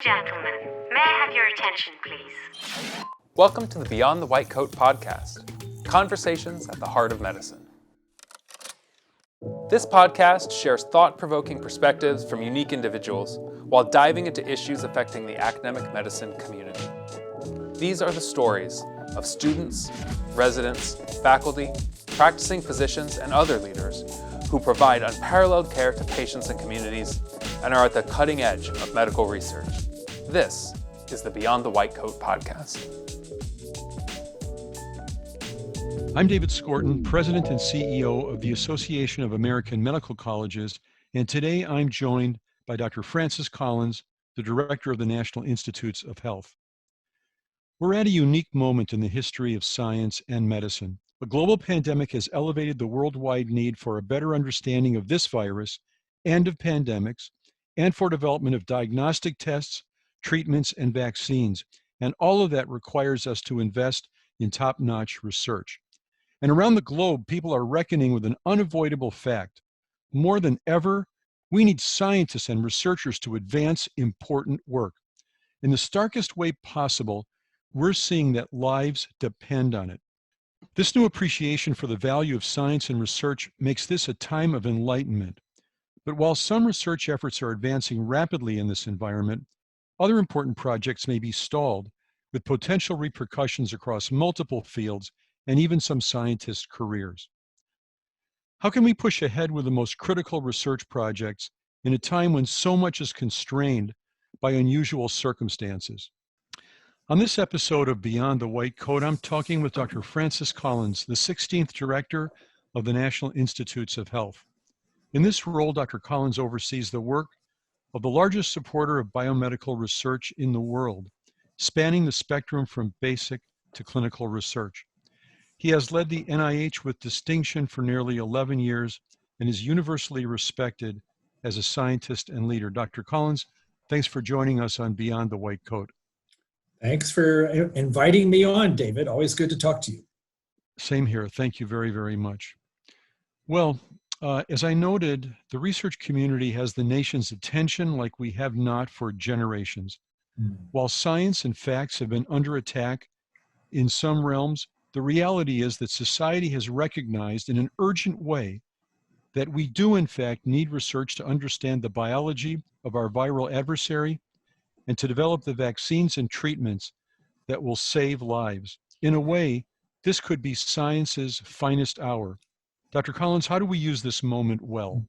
Gentlemen, may I have your attention, please? Welcome to the Beyond the White Coat podcast, conversations at the heart of medicine. This podcast shares thought-provoking perspectives from unique individuals while diving into issues affecting the academic medicine community. These are the stories of students, residents, faculty, practicing physicians, and other leaders who provide unparalleled care to patients and communities and are at the cutting edge of medical research. This is the Beyond the White Coat podcast. I'm David Skorton, President and CEO of the Association of American Medical Colleges, and today I'm joined by Dr. Francis Collins, the Director of the National Institutes of Health. We're at a unique moment in the history of science and medicine. A global pandemic has elevated the worldwide need for a better understanding of this virus and of pandemics, and for development of diagnostic tests, treatments, and vaccines. And all of that requires us to invest in top-notch research. And around the globe, people are reckoning with an unavoidable fact. More than ever, we need scientists and researchers to advance important work. In the starkest way possible, we're seeing that lives depend on it. This new appreciation for the value of science and research makes this a time of enlightenment. But while some research efforts are advancing rapidly in this environment, other important projects may be stalled, with potential repercussions across multiple fields and even some scientists' careers. How can we push ahead with the most critical research projects in a time when so much is constrained by unusual circumstances? On this episode of Beyond the White Coat, I'm talking with Dr. Francis Collins, the 16th Director of the National Institutes of Health. In this role, Dr. Collins oversees the work of the largest supporter of biomedical research in the world, spanning the spectrum from basic to clinical research. He has led the NIH with distinction for nearly 11 years and is universally respected as a scientist and leader. Dr. Collins, thanks for joining us on Beyond the White Coat. Thanks for inviting me on, David. Always good to talk to you. Same here. Thank you very, very much. Well, as I noted, the research community has the nation's attention like we have not for generations. While science and facts have been under attack in some realms, the reality is that society has recognized in an urgent way that we do in fact need research to understand the biology of our viral adversary and to develop the vaccines and treatments that will save lives. In a way, this could be science's finest hour. Dr. Collins, how do we use this moment well?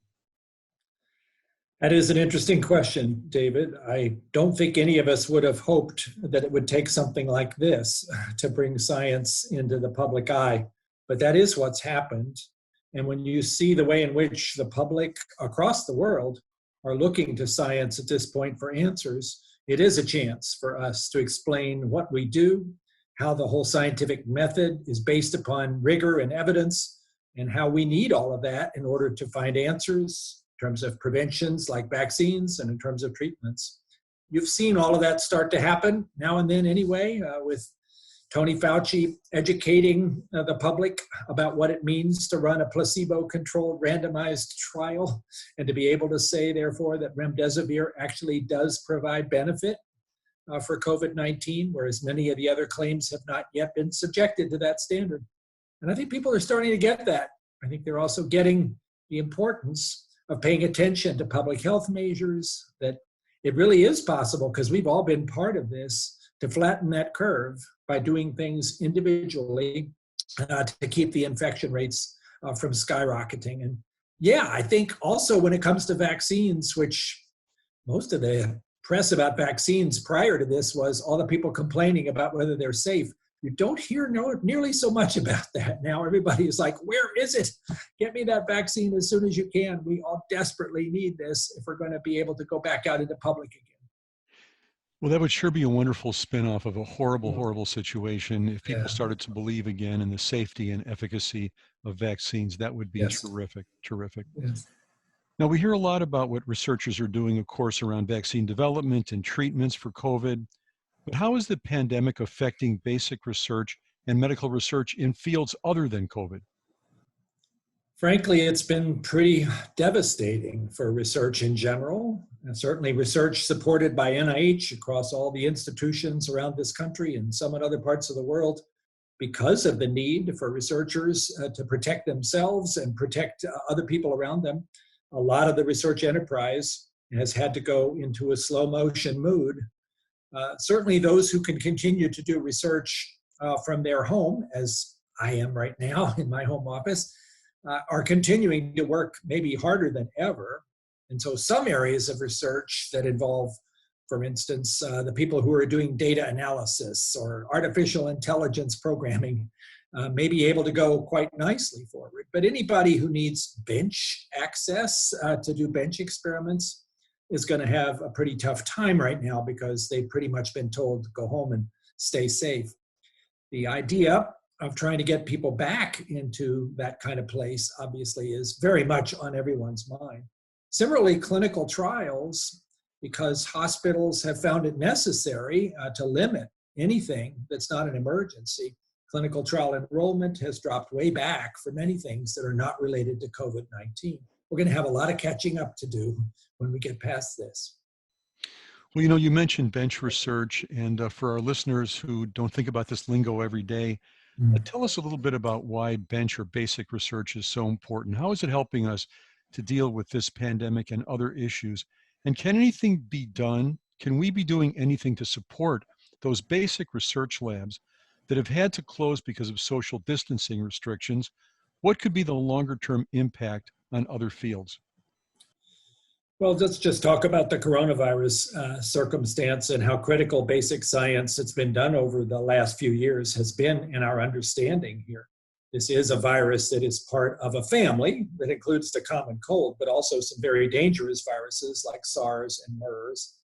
That is an interesting question, David. I don't think any of us would have hoped that it would take something like this to bring science into the public eye, but that is what's happened. And when you see the way in which the public across the world are looking to science at this point for answers, it is a chance for us to explain what we do, how the whole scientific method is based upon rigor and evidence, and how we need all of that in order to find answers in terms of preventions like vaccines and in terms of treatments. You've seen all of that start to happen now and then anyway, with Tony Fauci educating the public about what it means to run a placebo-controlled randomized trial and to be able to say, therefore, that remdesivir actually does provide benefit for COVID-19, whereas many of the other claims have not yet been subjected to that standard. And I think people are starting to get that. I think they're also getting the importance of paying attention to public health measures, that it really is possible, because we've all been part of this, to flatten that curve by doing things individually to keep the infection rates from skyrocketing. And yeah, I think also when it comes to vaccines, which most of the press about vaccines prior to this was all the people complaining about whether they're safe. You don't hear nearly so much about that now. Everybody is like, where is it? Get me that vaccine as soon as you can. We all desperately need this if we're going to be able to go back out into public again. Well, that would sure be a wonderful spin-off of a horrible, horrible situation. If people started to believe again in the safety and efficacy of vaccines, that would be terrific, terrific. Yes. Now, we hear a lot about what researchers are doing, of course, around vaccine development and treatments for COVID. But how is the pandemic affecting basic research and medical research in fields other than COVID? Frankly, it's been pretty devastating for research in general, and certainly research supported by NIH across all the institutions around this country and some in other parts of the world, because of the need for researchers to protect themselves and protect other people around them. A lot of the research enterprise has had to go into a slow motion mood. Certainly those who can continue to do research from their home, as I am right now in my home office, are continuing to work maybe harder than ever. And so some areas of research that involve, for instance, the people who are doing data analysis or artificial intelligence programming may be able to go quite nicely forward. But anybody who needs bench access to do bench experiments is going to have a pretty tough time right now because they've pretty much been told to go home and stay safe. The idea of trying to get people back into that kind of place obviously is very much on everyone's mind. Similarly, clinical trials, because hospitals have found it necessary to limit anything that's not an emergency, clinical trial enrollment has dropped way back for many things that are not related to COVID-19. We're going to have a lot of catching up to do when we get past this. Well, you mentioned bench research, and for our listeners who don't think about this lingo every day, tell us a little bit about why bench or basic research is so important. How is it helping us to deal with this pandemic and other issues? And can anything be done? Can we be doing anything to support those basic research labs that have had to close because of social distancing restrictions? What could be the longer term impact on other fields? Well, let's just talk about the coronavirus circumstance and how critical basic science that's been done over the last few years has been in our understanding here. This is a virus that is part of a family that includes the common cold, but also some very dangerous viruses like SARS and MERS.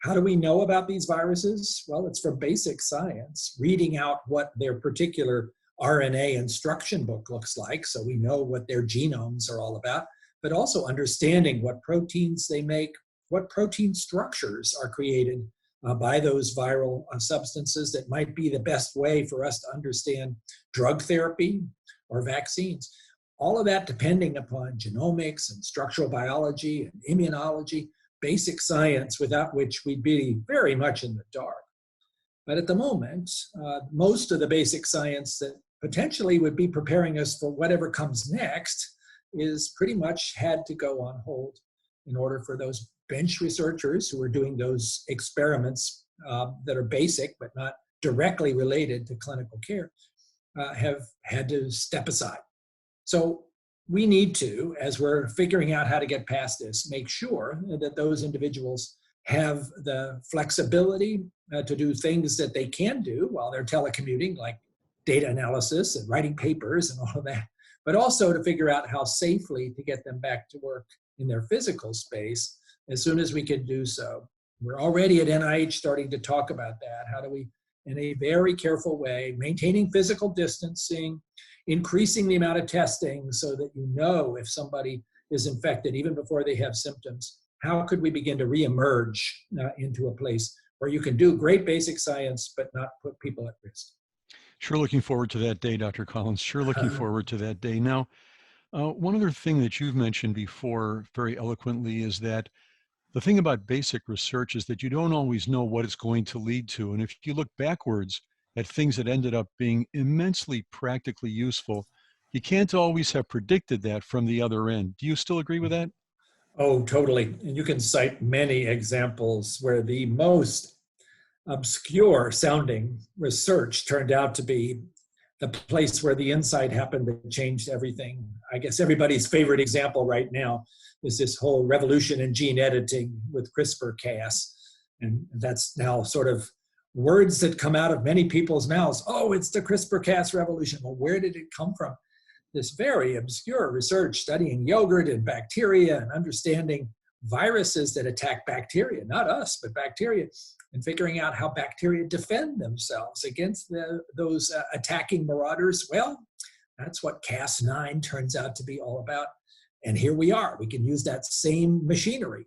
How do we know about these viruses? Well, it's from basic science, reading out what their particular RNA instruction book looks like, so we know what their genomes are all about, but also understanding what proteins they make, what protein structures are created by those viral substances that might be the best way for us to understand drug therapy or vaccines. All of that depending upon genomics and structural biology and immunology, basic science without which we'd be very much in the dark. But at the moment, most of the basic science that potentially would be preparing us for whatever comes next is pretty much had to go on hold in order for those bench researchers who are doing those experiments that are basic but not directly related to clinical care have had to step aside. So we need to, as we're figuring out how to get past this, make sure that those individuals have the flexibility to do things that they can do while they're telecommuting, like data analysis and writing papers and all of that, but also to figure out how safely to get them back to work in their physical space as soon as we can do so. We're already at NIH starting to talk about that. How do we, in a very careful way, maintaining physical distancing, increasing the amount of testing so that you know if somebody is infected even before they have symptoms, how could we begin to reemerge into a place where you can do great basic science but not put people at risk? Sure looking forward to that day, Dr. Collins. Sure looking forward to that day. Now, one other thing that you've mentioned before very eloquently is that the thing about basic research is that you don't always know what it's going to lead to. And if you look backwards at things that ended up being immensely practically useful, you can't always have predicted that from the other end. Do you still agree with that? Oh, totally. And you can cite many examples where the most obscure sounding research turned out to be the place where the insight happened that changed everything. I guess everybody's favorite example right now is this whole revolution in gene editing with CRISPR-Cas. And that's now sort of words that come out of many people's mouths. Oh, it's the CRISPR-Cas revolution. Well, where did it come from? This very obscure research studying yogurt and bacteria and understanding viruses that attack bacteria, not us, but bacteria, and figuring out how bacteria defend themselves against those attacking marauders. Well, that's what Cas9 turns out to be all about. And here we are. We can use that same machinery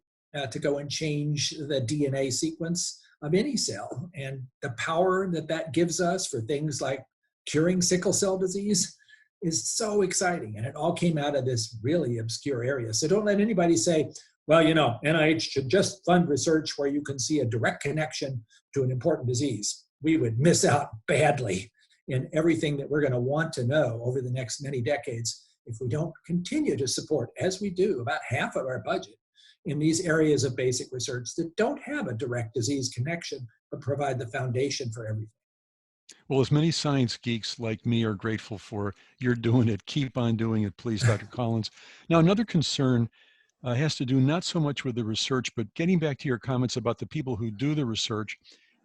to go and change the DNA sequence of any cell. And the power that that gives us for things like curing sickle cell disease is so exciting. And it all came out of this really obscure area. So don't let anybody say, well, NIH should just fund research where you can see a direct connection to an important disease. We would miss out badly in everything that we're going to want to know over the next many decades if we don't continue to support, as we do, about half of our budget in these areas of basic research that don't have a direct disease connection, but provide the foundation for everything. Well, as many science geeks like me are grateful for, you're doing it. Keep on doing it, please, Dr. Collins. Now, another concern has to do not so much with the research, but getting back to your comments about the people who do the research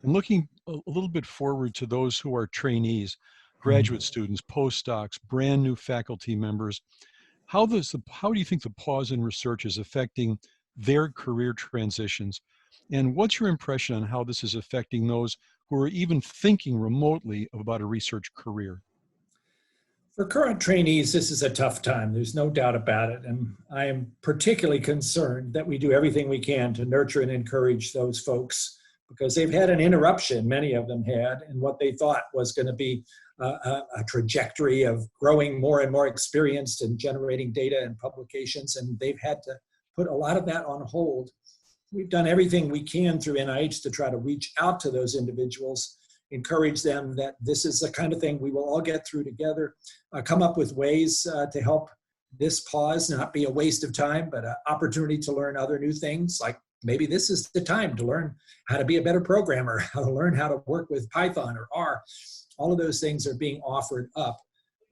and looking a little bit forward to those who are trainees, graduate students, postdocs, brand new faculty members. How do you think the pause in research is affecting their career transitions? And what's your impression on how this is affecting those who are even thinking remotely about a research career? For current trainees, this is a tough time. There's no doubt about it. And I am particularly concerned that we do everything we can to nurture and encourage those folks, because they've had an interruption, many of them had, in what they thought was going to be a trajectory of growing more and more experienced and generating data and publications. And they've had to put a lot of that on hold. We've done everything we can through NIH to try to reach out to those individuals, encourage them that this is the kind of thing we will all get through together, come up with ways to help this pause not be a waste of time, but an opportunity to learn other new things. Like maybe this is the time to learn how to be a better programmer, how to learn how to work with Python or R. All of those things are being offered up.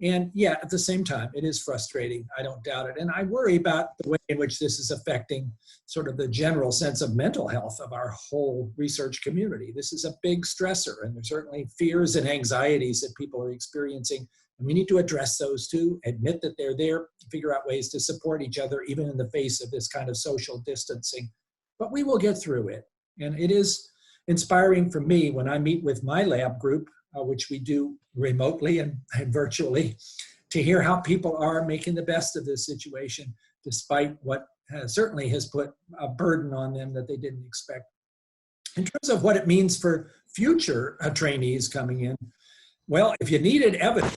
And yeah, at the same time, it is frustrating. I don't doubt it. And I worry about the way in which this is affecting sort of the general sense of mental health of our whole research community. This is a big stressor, and there's certainly fears and anxieties that people are experiencing. And we need to address those too, admit that they're there, figure out ways to support each other, even in the face of this kind of social distancing. But we will get through it. And it is inspiring for me when I meet with my lab group, which we do remotely and virtually, to hear how people are making the best of this situation, despite what certainly has put a burden on them that they didn't expect. In terms of what it means for future trainees coming in, well, if you needed evidence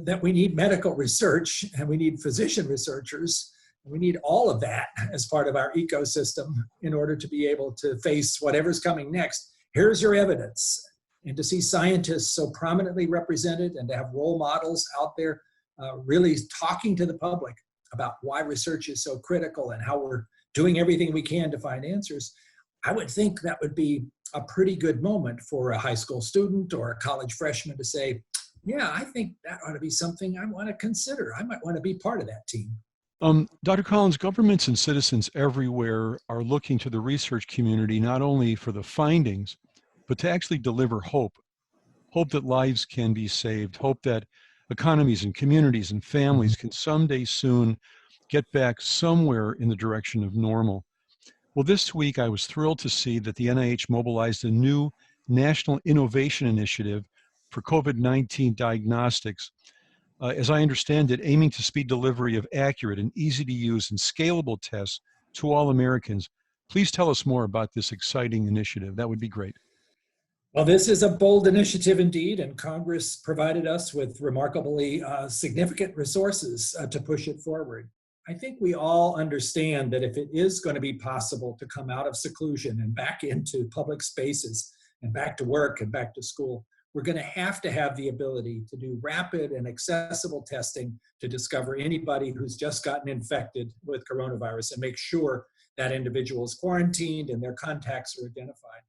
that we need medical research and we need physician researchers, we need all of that as part of our ecosystem in order to be able to face whatever's coming next. Here's your evidence. And to see scientists so prominently represented and to have role models out there really talking to the public about why research is so critical and how we're doing everything we can to find answers, I would think that would be a pretty good moment for a high school student or a college freshman to say, yeah, I think that ought to be something I want to consider. I might want to be part of that team. Dr. Collins, governments and citizens everywhere are looking to the research community not only for the findings, but to actually deliver hope that lives can be saved, hope that economies and communities and families can someday soon get back somewhere in the direction of normal. Well, this week I was thrilled to see that the NIH mobilized a new National Innovation Initiative for COVID-19 diagnostics. As I understand it, aiming to speed delivery of accurate and easy to use and scalable tests to all Americans. Please tell us more about this exciting initiative. That would be great. Well, this is a bold initiative indeed, and Congress provided us with remarkably significant resources to push it forward. I think we all understand that if it is going to be possible to come out of seclusion and back into public spaces and back to work and back to school, we're going to have the ability to do rapid and accessible testing to discover anybody who's just gotten infected with coronavirus and make sure that individual is quarantined and their contacts are identified.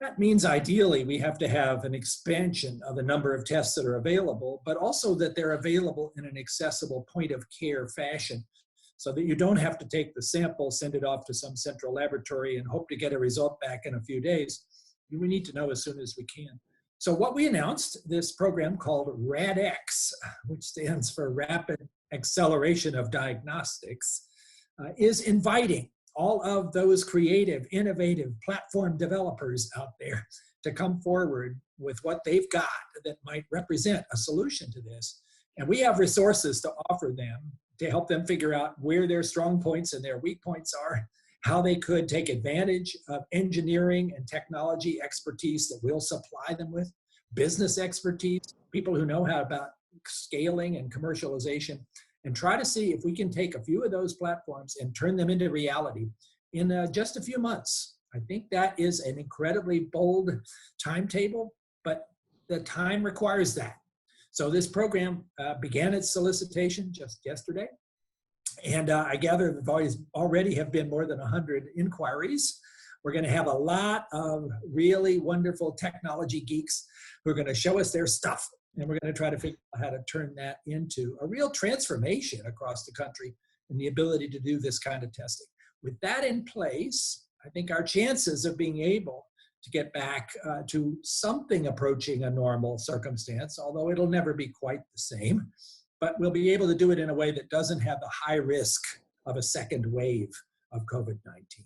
That means ideally we have to have an expansion of the number of tests that are available, but also that they're available in an accessible point of care fashion so that you don't have to take the sample, send it off to some central laboratory and hope to get a result back in a few days. We need to know as soon as we can. So what we announced, this program called RADx, which stands for Rapid Acceleration of Diagnostics, is inviting all of those creative, innovative platform developers out there to come forward with what they've got that might represent a solution to this. And we have resources to offer them to help them figure out where their strong points and their weak points are, how they could take advantage of engineering and technology expertise that we'll supply them with, business expertise, people who know how about scaling and commercialization, and try to see if we can take a few of those platforms and turn them into reality in just a few months. I think that is an incredibly bold timetable, but the time requires that. So this program began its solicitation just yesterday. And I gather there already have been more than 100 inquiries. We're going to have a lot of really wonderful technology geeks who are going to show us their stuff. And we're going to try to figure out how to turn that into a real transformation across the country and the ability to do this kind of testing. With that in place, I think our chances of being able to get back to something approaching a normal circumstance, although it'll never be quite the same, but we'll be able to do it in a way that doesn't have the high risk of a second wave of COVID-19.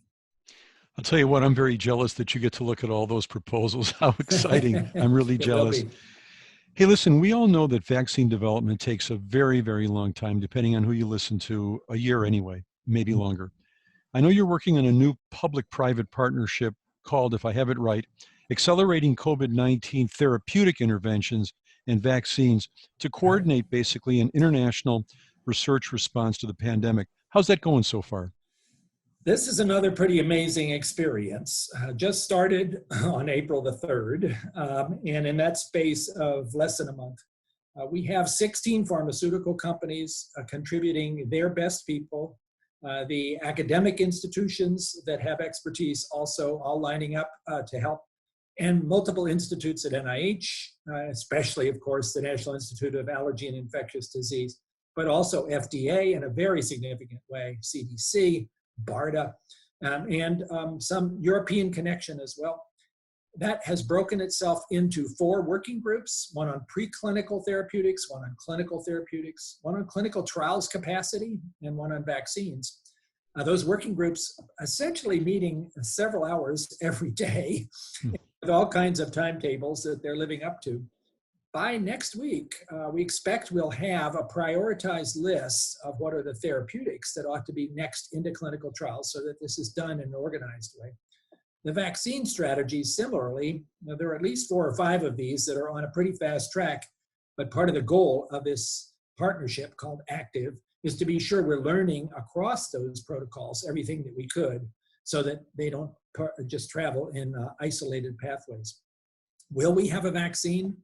I'll tell you what, I'm very jealous that you get to look at all those proposals. How exciting. I'm really jealous. Hey, listen, we all know that vaccine development takes a very, very long time, depending on who you listen to, a year anyway, maybe longer. I know you're working on a new public-private partnership called, if I have it right, Accelerating COVID-19 Therapeutic Interventions and Vaccines to coordinate basically an international research response to the pandemic. How's that going so far? This is another pretty amazing experience. Just started on April the 3rd, and in that space of less than a month, we have 16 pharmaceutical companies contributing their best people, the academic institutions that have expertise also all lining up to help, and multiple institutes at NIH, especially, of course, the National Institute of Allergy and Infectious Disease, but also FDA in a very significant way, CDC, BARDA, and some European connection as well. That has broken itself into 4 working groups, one on preclinical therapeutics, one on clinical therapeutics, one on clinical trials capacity, and one on vaccines. Those working groups essentially meeting several hours every day with all kinds of timetables that they're living up to. By next week, we expect we'll have a prioritized list of what are the therapeutics that ought to be next into clinical trials so that this is done in an organized way. The vaccine strategies, similarly, there are at least 4 or 5 of these that are on a pretty fast track, but part of the goal of this partnership called ACTIVE is to be sure we're learning across those protocols everything that we could so that they don't just travel in isolated pathways. Will we have a vaccine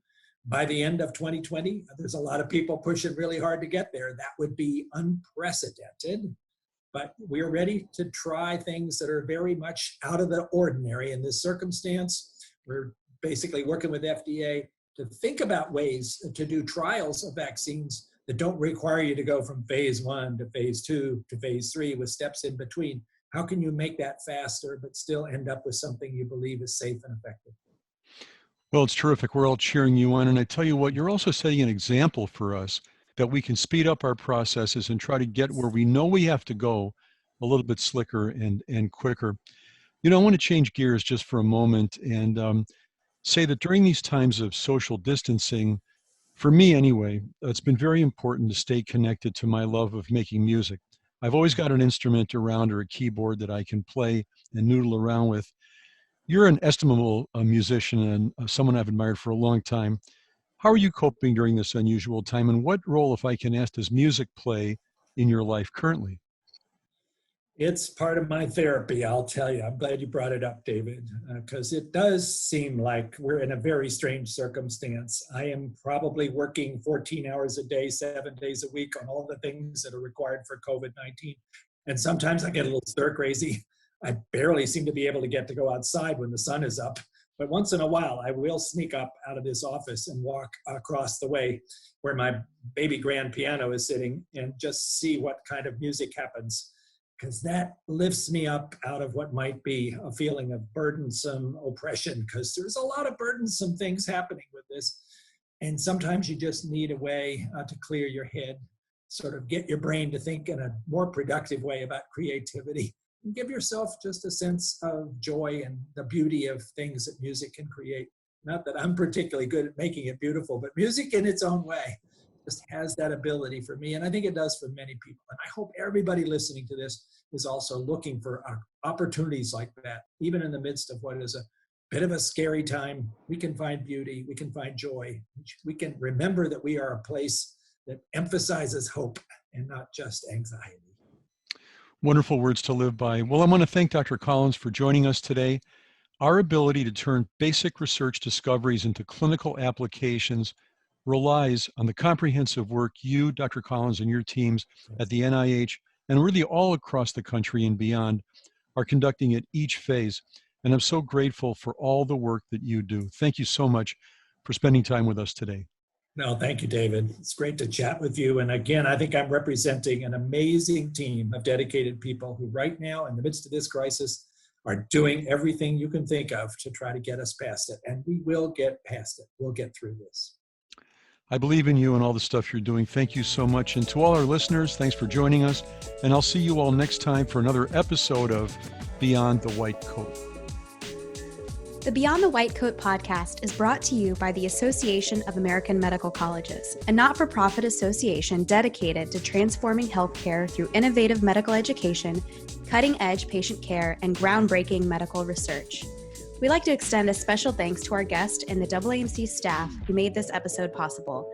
by the end of 2020? There's a lot of people pushing really hard to get there. That would be unprecedented, but we're ready to try things that are very much out of the ordinary in this circumstance. We're basically working with FDA to think about ways to do trials of vaccines that don't require you to go from phase 1 to phase 2 to phase 3 with steps in between. How can you make that faster but still end up with something you believe is safe and effective? Well, it's terrific. We're all cheering you on. And I tell you what, you're also setting an example for us that we can speed up our processes and try to get where we know we have to go a little bit slicker and quicker. You know, I want to change gears just for a moment and say that during these times of social distancing, for me anyway, it's been very important to stay connected to my love of making music. I've always got an instrument around or a keyboard that I can play and noodle around with. You're an estimable musician and someone I've admired for a long time. How are you coping during this unusual time, and what role, if I can ask, does music play in your life currently? It's part of my therapy, I'll tell you. I'm glad you brought it up, David, because it does seem like we're in a very strange circumstance. I am probably working 14 hours a day, 7 days a week on all the things that are required for COVID-19. And sometimes I get a little stir crazy. I barely seem to be able to get to go outside when the sun is up. But once in a while, I will sneak up out of this office and walk across the way where my baby grand piano is sitting and just see what kind of music happens. Because that lifts me up out of what might be a feeling of burdensome oppression, because there's a lot of burdensome things happening with this. And sometimes you just need a way to clear your head, sort of get your brain to think in a more productive way about creativity, and give yourself just a sense of joy and the beauty of things that music can create. Not that I'm particularly good at making it beautiful, but music in its own way just has that ability for me, and I think it does for many people. And I hope everybody listening to this is also looking for opportunities like that, even in the midst of what is a bit of a scary time, we can find beauty, we can find joy. We can remember that we are a place that emphasizes hope and not just anxiety. Wonderful words to live by. Well, I want to thank Dr. Collins for joining us today. Our ability to turn basic research discoveries into clinical applications relies on the comprehensive work you, Dr. Collins, and your teams at the NIH and really all across the country and beyond are conducting at each phase. And I'm so grateful for all the work that you do. Thank you so much for spending time with us today. No, thank you, David. It's great to chat with you. And again, I think I'm representing an amazing team of dedicated people who right now, in the midst of this crisis, are doing everything you can think of to try to get us past it. And we will get past it. We'll get through this. I believe in you and all the stuff you're doing. Thank you so much. And to all our listeners, thanks for joining us. And I'll see you all next time for another episode of Beyond the White Coat. The Beyond the White Coat podcast is brought to you by the Association of American Medical Colleges, a not-for-profit association dedicated to transforming healthcare through innovative medical education, cutting-edge patient care, and groundbreaking medical research. We'd like to extend a special thanks to our guest and the AAMC staff who made this episode possible.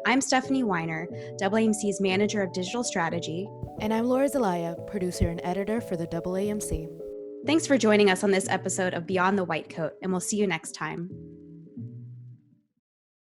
I'm Stephanie Weiner, AAMC's Manager of Digital Strategy. And I'm Laura Zelaya, producer and editor for the AAMC. Thanks for joining us on this episode of Beyond the White Coat, and we'll see you next time.